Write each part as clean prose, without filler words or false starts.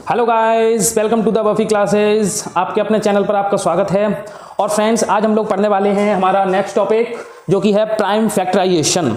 Hello guys, welcome to the Buffy classes. आपके अपने channel पर आपका स्वागत है। और फ्रेंड्स, आज हम लोग पढ़ने वाले हैं हमारा नेक्स्ट टॉपिक जो कि है prime factorization.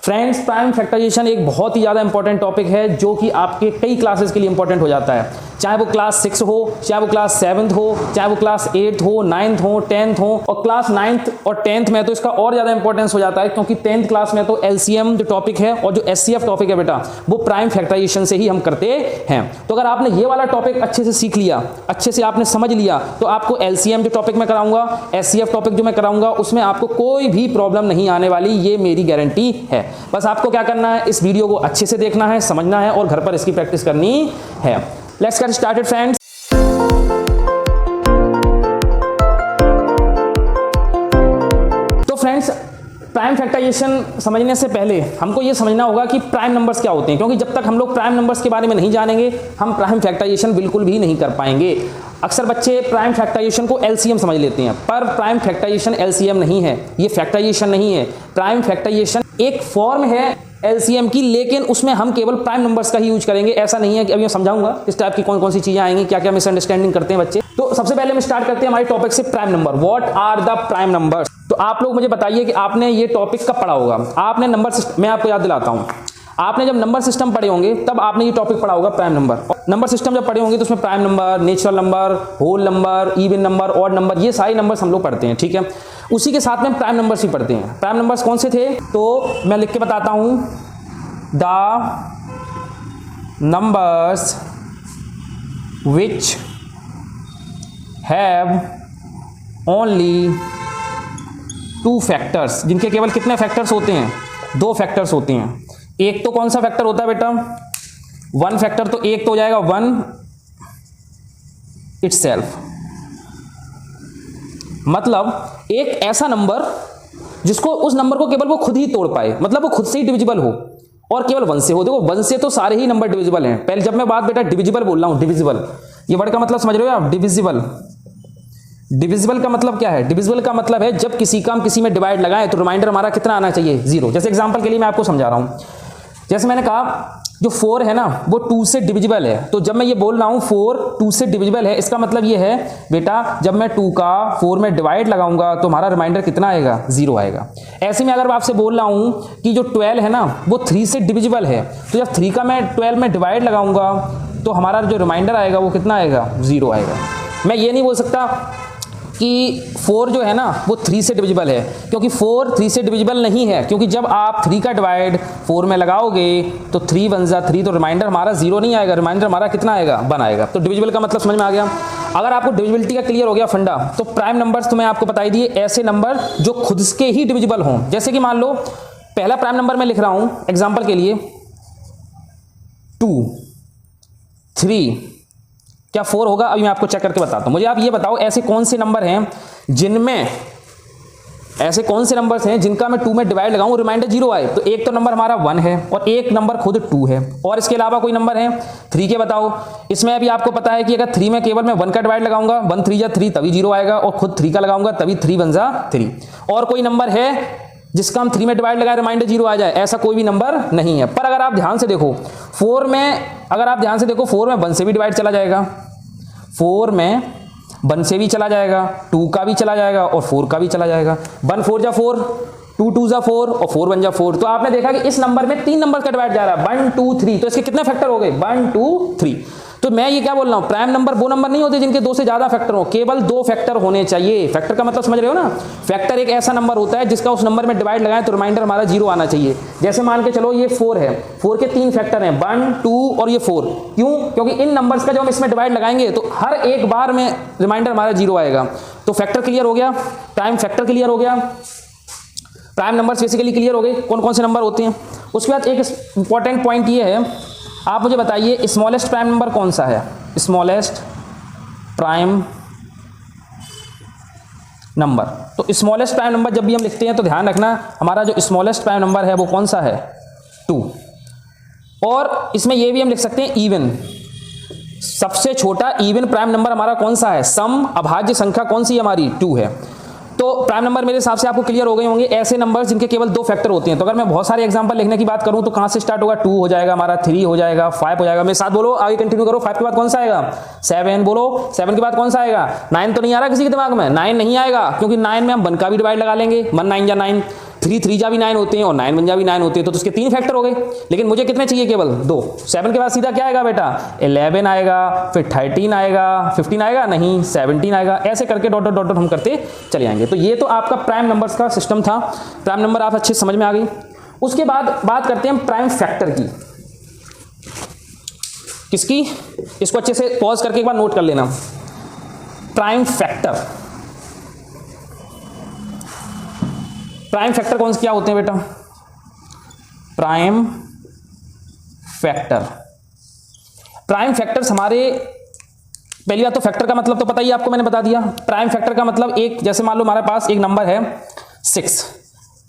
Friends, prime factorization एक बहुत ही ज़्यादा इंपॉर्टेंट टॉपिक है जो कि आपके कई क्लासेस के लिए इंपॉर्टेंट हो जाता है, चाहे वो क्लास 6 हो, चाहे वो क्लास 7 हो, चाहे वो क्लास 8 हो, 9th हो, 10th हो। और क्लास 9th और 10th में तो इसका और ज़्यादा इंपॉर्टेंस हो जाता है, क्योंकि 10th क्लास में तो एलसीएम जो टॉपिक है और जो एचसीएफ टॉपिक है बेटा, वो प्राइम फैक्टराइजेशन से ही हम करते हैं। तो अगर आपने ये वाला टॉपिक अच्छे से सीख लिया, अच्छे से आपने समझ लिया, तो आपको एलसीएम जो टॉपिक मैं कराऊंगा, एचसीएफ टॉपिक जो मैं कराऊंगा, उसमें आपको कोई भी प्रॉब्लम नहीं आने वाली, ये मेरी गारंटी है। बस आपको क्या करना है, इस वीडियो को अच्छे से देखना है, समझना है और घर पर इसकी प्रैक्टिस करनी है। Let's get started friends. तो फ्रेंड्स, प्राइम फैक्टराइजेशन समझने से पहले हमको ये समझना होगा कि प्राइम नंबर्स क्या होते हैं, क्योंकि जब तक हम लोग प्राइम नंबर्स के बारे में नहीं जानेंगे, हम प्राइम फैक्टराइजेशन बिल्कुल भी नहीं कर पाएंगे। अक्सर बच्चे प्राइम फैक्टराइजेशन को एलसीएम समझ लेते हैं, पर प्राइम फैक्टराइजेशन एलसीएम नहीं है, ये फैक्टराइजेशन नहीं है। प्राइम फैक्टराइजेशन एक फॉर्म है एलसीएम की, लेकिन उसमें हम केवल प्राइम नंबर्स का ही यूज करेंगे। ऐसा नहीं है कि अभी मैं समझाऊंगा इस टाइप की कौन कौन सी चीजें आएंगी, क्या क्या मिसअंडरस्टैंडिंग करते हैं बच्चे। तो सबसे पहले हम स्टार्ट करते हैं हमारे टॉपिक से, prime number. What are the prime numbers? तो आप लोग मुझे बताइए कि आपने ये टॉपिक कब पढ़ा होगा। आपने नंबर सिस्टम, मैं आपको याद दिलाता हूं, आपने जब नंबर सिस्टम पढ़े होंगे तब आपने ये टॉपिक पढ़ा होगा, प्राइम नंबर। नंबर सिस्टम जब पढ़े होंगे तो उसमें prime number, natural number, whole number, even number, odd number, ये सारे नंबर्स हम लोग पढ़ते हैं, ठीक है। उसी के साथ में प्राइम नंबर्स ही पढ़ते हैं। प्राइम नंबर्स कौन से थे, तो मैं लिख के बताता हूं। The numbers which have only 2 factors, जिनके केवल कितने फैक्टर्स होते हैं, 2 फैक्टर्स होते हैं। एक तो कौन सा फैक्टर होता है बेटा, 1 फैक्टर। तो एक तो हो जाएगा 1 इटसेल्फ, मतलब एक ऐसा नंबर जिसको, उस नंबर को केवल वो खुद ही तोड़ पाए, मतलब वो खुद से ही डिविजिबल हो, और केवल 1 से हो। देखो 1 से तो सारे ही नंबर डिविजिबल हैं। पहले जब मैं बात बेटा डिविजिबल बोल रहा हूं, डिविजिबल, ये वर्ड का मतलब समझ रहे हो आप, डिविजिबल। डिविजिबल का मतलब क्या है, डिविजिबल का मतलब है जब किसी का हम किसी में डिवाइड लगाएं तो रिमाइंडर हमारा कितना आना चाहिए, 0। जैसे एग्जांपल के लिए मैं आपको समझा रहा हूं, जैसे मैंने कहा जो 4 है ना, वो 2 से डिविजिबल है। तो जब मैं ये बोल रहा हूं 4 2 से डिविजिबल है, इसका मतलब ये है बेटा, जब मैं 2 का 4 में डिवाइड लगाऊंगा तो हमारा रिमाइंडर कितना आएगा, 0 आएगा। ऐसे में अगर मैं आपसे बोल रहा हूं कि जो 12 है ना, वो 3 से डिविजिबल है, तो जब 3 का मैं 12 में डिवाइड लगाऊंगा तो हमारा जो रिमाइंडर आएगा वो कितना आएगा, 0 आएगा। मैं ये नहीं बोल सकता कि 4 जो है ना वो 3 से डिविजिबल है, क्योंकि 4 3 से डिविजिबल नहीं है, क्योंकि जब आप 3 का डिवाइड 4 में लगाओगे तो 3 1 जा 3, तो रिमाइंडर हमारा 0 नहीं आएगा, रिमाइंडर हमारा कितना आएगा, 1 आएगा। तो डिविजिबल का मतलब समझ में आ गया। अगर आपको डिविजिबिलिटी का क्लियर हो गया फंडा, तो प्राइम नंबर्स तो मैं आपको बताई दिए, ऐसे नंबर जो खुद के ही डिविजिबल हों। जैसे कि मान लो पहला प्राइम नंबर मैं लिख रहा हूं एग्जाम्पल के लिए 2 3, क्या 4 होगा? अभी मैं आपको चेक करके बताता हूं। मुझे आप ये बताओ, ऐसे कौन से नंबर हैं जिनमें, ऐसे कौन से नंबर्स हैं जिनका मैं 2 में डिवाइड लगाऊं रिमाइंडर 0 आए? तो एक तो नंबर हमारा 1 है और एक नंबर खुद 2 है, और इसके अलावा कोई नंबर है 3 के बताओ। इसमें अभी आपको पता है कि अगर 3 में केवल मैं 1 का डिवाइड लगाऊंगा, 1 3 जा 3, तभी 0 आएगा, और खुद 3 का लगाऊंगा तभी 3 1 जा 3। और कोई नंबर है जिसका हम 3 में डिवाइड लगाए रिमाइंडर 0 आ जाए? ऐसा कोई भी नंबर नहीं है। पर अगर आप ध्यान से देखो 4 में, अगर आप ध्यान से देखो 4 में 1 से भी डिवाइड चला जाएगा, 4 में 1 से भी चला जाएगा, 2 का भी चला जाएगा और 4 का भी चला जाएगा। 1 4 जा 4, 2 2 जा 4 और 4 1 जा 4। तो आपने देखा कि इस नंबर में 3 नंबर का डिवाइड जा रहा है, 1 2 3। तो इसके कितने फैक्टर हो गए, 1 2 3। तो मैं ये क्या बोल रहा हूं, प्राइम नंबर वो नंबर नहीं होते जिनके 2 से ज्यादा फैक्टर हो, केवल 2 फैक्टर होने चाहिए। फैक्टर का मतलब समझ रहे हो ना, फैक्टर एक ऐसा नंबर होता है जिसका उस नंबर में डिवाइड लगाएं तो रिमाइंडर हमारा 0 आना चाहिए। जैसे मान के चलो ये 4 है, 4 के 3 फैक्टर हैं, 1 2 और ये 4। क्यों? क्योंकि इन नंबर्स का जब हम इसमें डिवाइड लगाएंगे तो हर एक बार में रिमाइंडर हमारा 0 आएगा। तो फैक्टर क्लियर हो गया, प्राइम फैक्टर क्लियर हो गया, प्राइम नंबर्स बेसिकली क्लियर हो गए कौन कौन से नंबर होते हैं। उसके बाद एक इंपॉर्टेंट पॉइंट ये है, आप मुझे बताइए स्मॉलेस्ट प्राइम नंबर कौन सा है, स्मॉलेस्ट प्राइम नंबर। तो स्मॉलेस्ट प्राइम नंबर जब भी हम लिखते हैं तो ध्यान रखना, हमारा जो स्मॉलेस्ट प्राइम नंबर है वो कौन सा है, 2। और इसमें ये भी हम लिख सकते हैं इवन, सबसे छोटा इवन प्राइम नंबर हमारा कौन सा है, सम अभाज्य संख्या कौन सी हमारी, 2 है। तो प्राइम नंबर मेरे हिसाब से आपको क्लियर हो गए होंगे, ऐसे नंबर जिनके केवल 2 फैक्टर होते हैं। तो अगर मैं बहुत सारे एग्जांपल लिखने की बात करूं तो कहां से स्टार्ट होगा, 2 हो जाएगा हमारा, 3 हो जाएगा, 5 हो जाएगा। मेरे साथ बोलो, आगे कंटिन्यू करो। 5 के बाद कौन सा आएगा, 7 बोलो। 7 के बाद कौन सा आएगा, 9 तो नहीं आ रहा किसी के दिमाग में, 9 नहीं आएगा, क्योंकि 9 में हम 1 का भी डिवाइड लगा लेंगे, 1 9 जा 9, 3 3 जा भी 9 होते हैं और 9 1 जा भी 9 होते हैं, तो उसके 3 फैक्टर हो गए। लेकिन मुझे कितने चाहिए, केवल 2। 7 के बाद सीधा क्या आएगा बेटा, 11 आएगा, फिर 13 आएगा, 15 आएगा नहीं, 17 आएगा, ऐसे करके डॉट डॉट डॉट डॉट हम करते चले जाएंगे। तो ये तो आपका प्राइम नंबर्स का सिस्टम था। प्राइम नंबर आप अच्छे समझ में आ गई। उसके बाद बात करते हैं प्राइम फैक्टर की। किसकी, इसको अच्छे से पॉज करके एक बार नोट कर लेना। प्राइम फैक्टर, प्राइम फैक्टर कौन से क्या होते हैं बेटा, प्राइम फैक्टर। प्राइम फैक्टर्स हमारे, पहली बात तो फैक्टर का मतलब तो पता ही आपको, मैंने बता दिया। प्राइम फैक्टर का मतलब एक, जैसे मान लो हमारे पास एक नंबर है 6,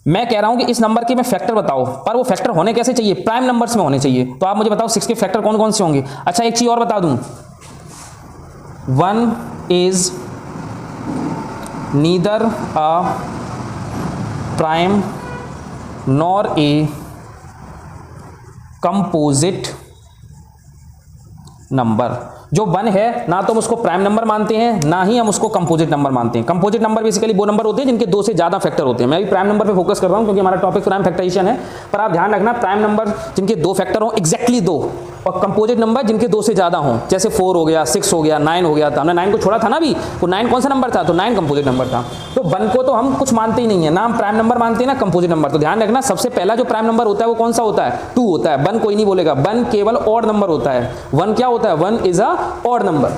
मैं कह रहा हूं कि इस नंबर के मैं फैक्टर बताओ, पर वो फैक्टर होने कैसे चाहिए, प्राइम नंबर्स में होने चाहिए। तो आप मुझे बताओ 6 के फैक्टर कौन कौन से होंगे। अच्छा एक चीज और बता दूं, 1 is neither a prime nor a composite number. जो 1 है ना तो हम उसको प्राइम नंबर मानते हैं, ना ही हम उसको कंपोजिट नंबर मानते हैं। कंपोजिट नंबर बेसिकली वो नंबर होते हैं जिनके 2 से ज्यादा फैक्टर होते हैं। मैं भी प्राइम नंबर पे फोकस कर रहा हूं क्योंकि हमारा टॉपिक प्राइम फैक्टराइजेशन है, पर आप ध्यान रखना प्राइम नंबर जिनके 2 फैक्टर हो, एग्जैक्टली 2, और कंपोजिट नंबर जिनके 2 से ज्यादा हो, जैसे 4 हो गया, 6 हो गया, 9 हो गया था। हमने 9 को छोड़ा था ना अभी, वो 9 कौन सा नंबर था, तो 9 कंपोजिट नंबर था। तो 1 को तो हम कुछ मानते ही नहीं है, ना हम प्राइम नंबर मानते हैं ना कंपोजिट नंबर। तो ध्यान रखना सबसे पहला जो प्राइम नंबर होता है वो कौन सा होता है, 2 होता है। 1 कोई नहीं बोलेगा, 1 केवल ऑड नंबर होता है। 1 क्या होता है, 1 इज अ ऑड नंबर।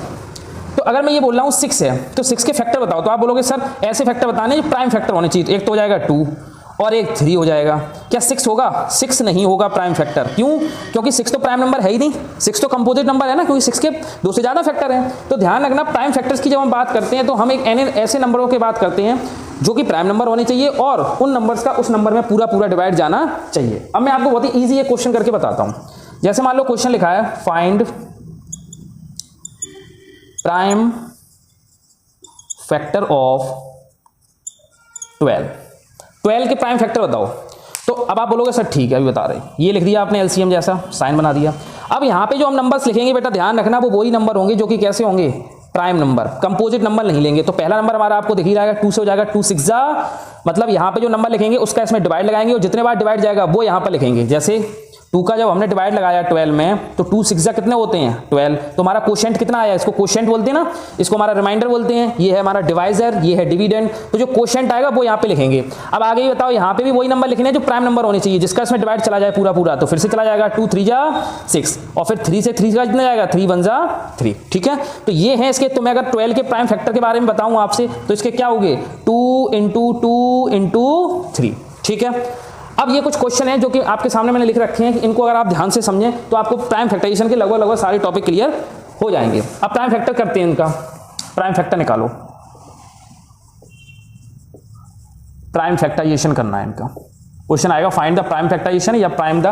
तो अगर मैं ये बोल रहा हूं 6 है, तो 6 के फैक्टर बताओ, तो आप बोलोगे सर ऐसे फैक्टर बताने जो प्राइम फैक्टर होने चाहिए। तो एक तो हो जाएगा 2 और एक 3 हो जाएगा। क्या 6 होगा, 6 नहीं होगा प्राइम फैक्टर। क्यों, क्योंकि 6 तो प्राइम नंबर है ही नहीं, 6 तो कंपोजिट नंबर है ना, क्योंकि 6 के 2 से ज्यादा फैक्टर हैं। तो ध्यान रखना प्राइम फैक्टर्स की जब हम बात करते हैं तो हम एक ऐसे नंबरों की बात करते हैं जो कि प्राइम नंबर होने चाहिए और उन नंबर्स का उस नंबर में पूरा पूरा डिवाइड जाना चाहिए। अब मैं आपको बहुत ही ईजी एक क्वेश्चन करके बताता हूं। जैसे मान लो क्वेश्चन लिखा है, फाइंड प्राइम फैक्टर ऑफ 12 के प्राइम फैक्टर बताओ। तो अब आप बोलोगे सर ठीक है अभी बता रहे, ये लिख दिया आपने एलसीएम जैसा साइन बना दिया। अब यहां पे जो हम नंबर्स लिखेंगे बेटा ध्यान रखना वो वही नंबर होंगे जो कि कैसे होंगे, प्राइम नंबर, कंपोजिट नंबर नहीं लेंगे। तो पहला नंबर हमारा आपको दिख ही रहेगा 2 से हो जाएगा, 2 6 जा, मतलब यहां पे जो नंबर लिखेंगे उसका इसमें डिवाइड लगाएंगे और जितने बार डिवाइड जाएगा वो यहां पर लिखेंगे। जैसे 2 का जब हमने डिवाइड लगाया 12 में तो 2 6 जा कितने होते हैं 12, तो हमारा कोशेंट कितना आया, इसको कोशेंट बोलते हैं ना, इसको हमारा रिमाइंडर बोलते हैं। ये है हमारा डिवाइजर, ये है डिविडेंड। तो जो कोशेंट आएगा वो यहाँ पे लिखेंगे। अब आगे ही बताओ यहाँ पे भी वही नंबर लिखने हैं जो प्राइम नंबर होने चाहिए, जिसका इसमें डिवाइड चला जाए पूरा पूरा। तो फिर से चला जाएगा 2 3 जा 6 और फिर 3 से 3 का कितना जाएगा 3 1 जा 3। ठीक है, तो ये है इसके। तो मैं अगर 12 के प्राइम फैक्टर के बारे में बताऊं आपसे तो इसके क्या होंगे 2 × 3। ठीक है, अब ये कुछ क्वेश्चन है जो कि आपके सामने मैंने लिख रखे हैं कि इनको अगर आप ध्यान से समझें तो आपको प्राइम फैक्टराइजेशन के लगभग सारे टॉपिक क्लियर हो जाएंगे। अब प्राइम फैक्टर करते हैं, इनका प्राइम फैक्टर निकालो, प्राइम फैक्टराइजेशन करना है इनका। क्वेश्चन आएगा फाइंड द प्राइम फैक्टराइजेशन या फाइंड द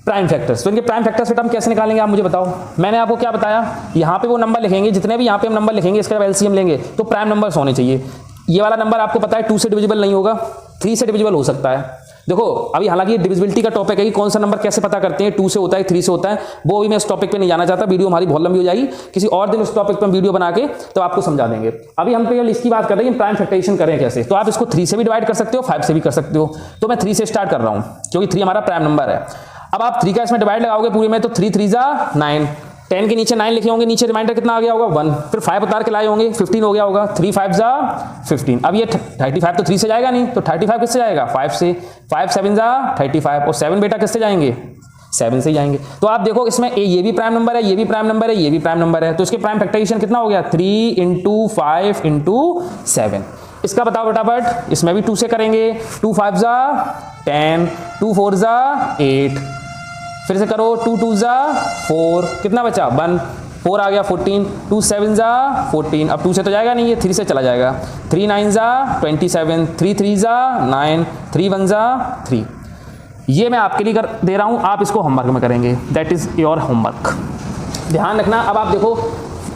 प्राइम फैक्टर्स। तो इनके प्राइम फैक्टर्स हम कैसे निकालेंगे आप मुझे बताओ। मैंने आपको क्या बताया, यहां पे वो नंबर लिखेंगे, जितने भी यहां पे हम नंबर लिखेंगे इसका एलसीएम लेंगे तो प्राइम नंबर्स होने चाहिए। ये वाला नंबर आपको पता है 2 से डिविजिबल नहीं होगा, 3 से डिविजिबल हो सकता है। देखो अभी हालांकि ये डिविजिबिलिटी का टॉपिक है कि कौन सा नंबर कैसे पता करते हैं, 2 से होता है 3 से होता है, वो भी मैं इस टॉपिक पे नहीं जाना चाहता, वीडियो हमारी बहुत लंबी हो जाएगी। किसी और दिन उस टॉपिक पे हम वीडियो बना के तो आपको समझा देंगे। अभी हम केवल इसकी बात कर रहे हैं कि प्राइम फैक्टराइजेशन करें कैसे। तो आप इसको 3 से भी डिवाइड कर सकते हो, 5 से भी कर सकते हो। तो मैं 3 से स्टार्ट कर रहा हूं क्योंकि 3 हमारा प्राइम नंबर है। अब आप 3 का इसमें डिवाइड लगाओगे पूरे में तो 3 3 जा 9, 10 के नीचे 9 लिखे होंगे, नीचे रिमाइंडर कितना आ गया होगा 1, फिर 5 उतार के लाए होंगे 15 हो गया होगा, 3 5 जा 15। अब ये 35 तो 3 से जाएगा नहीं, तो 35 किससे जाएगा 5 से, 5 7 जा 35 और 7 बेटा किससे जाएंगे 7 से जाएंगे। तो आप देखो इसमें ये भी प्राइम नंबर है, ये भी प्राइम नंबर है, ये भी प्राइम नंबर है, तो इसके प्राइम फैक्टराइजेशन कितना हो गया 3 × 5 × 7। इसका बताओ फटाफट, इसमें भी 2 से करेंगे, 2 5 जा 10, 2 4 जा 8, फिर से करो 2 2 जा 4, कितना बचा 1, 4 आ गया 14, 2 7 जा 14। अब 2 से तो जाएगा नहीं, ये 3 से चला जाएगा, 3 9 जा 27, 3 3 जा 9, 3 1 जा 3। ये मैं आपके लिए कर दे रहा हूं, आप इसको होमवर्क में करेंगे, दैट इज योर होमवर्क। ध्यान रखना। अब आप देखो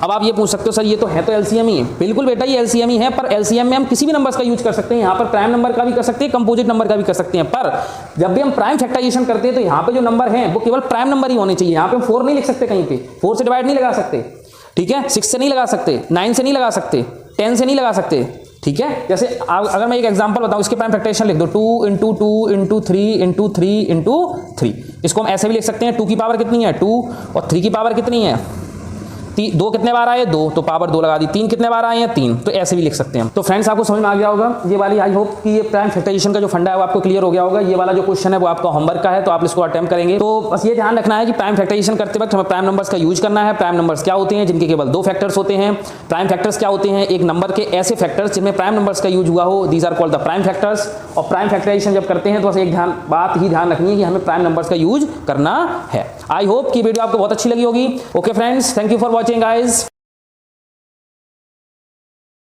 अब आप ये पूछ सकते हो सर ये तो है तो एलसीएम ही है। बिल्कुल बेटा ये एलसीएम ही है, पर एलसीएम में हम किसी भी नंबर्स का यूज कर सकते हैं। यहाँ पर प्राइम नंबर का भी कर सकते हैं, कंपोजिट नंबर का भी कर सकते हैं, पर जब भी हम प्राइम फैक्टराइजेशन करते हैं तो यहाँ पे जो नंबर है वो केवल प्राइम नंबर ही होने चाहिए। यहाँ पे हम 4 नहीं लिख सकते, कहीं पे 4 से डिवाइड नहीं लगा सकते, ठीक है, 6 से नहीं लगा सकते, 9 से नहीं लगा सकते, 10 से नहीं लगा सकते, ठीक है। जैसे अगर मैं एक एग्जांपल बताऊं, इसके प्राइम फैक्टराइजेशन लिख दो 2 इंटू 2 इंटू 3 इंटू 3 इंटू 3। इसको हम ऐसे भी लिख सकते हैं 2 की पावर कितनी है 2 और 3 की पावर कितनी है 2 कितने बार आए 2 तो पावर 2 लगा दी, 3 कितने बार आए हैं 3, तो ऐसे भी लिख सकते हैं। तो फ्रेंड्स आपको समझ में आ गया होगा ये वाली, आई होप कि ये प्राइम फैक्टराइजेशन का जो फंडा है वो आपको क्लियर हो गया होगा। ये वाला जो क्वेश्चन है वो आपका होमवर्क का है, तो आप इसको अटेम्प्ट करेंगे। तो बस ये ध्यान रखना है कि प्राइम फैक्टराइजेशन करते वक्त हमें प्राइम नंबर्स का यूज करना है। प्राइम नंबर्स क्या होते हैं, जिनके केवल 2 फैक्टर्स होते हैं। प्राइम फैक्टर्स क्या होते हैं, एक नंबर के ऐसे फैक्टर्स जिनमें प्राइम नंबर्स का यूज हुआ हो, these are called the prime factors. और प्राइम फैक्टराइजेशन जब करते हैं तो बस एक बात ही ध्यान रखनी है कि हमें प्राइम नंबर्स का यूज करना है। आई होप कि वीडियो आपको बहुत अच्छी लगी होगी। Okay friends, thank you for watching guys.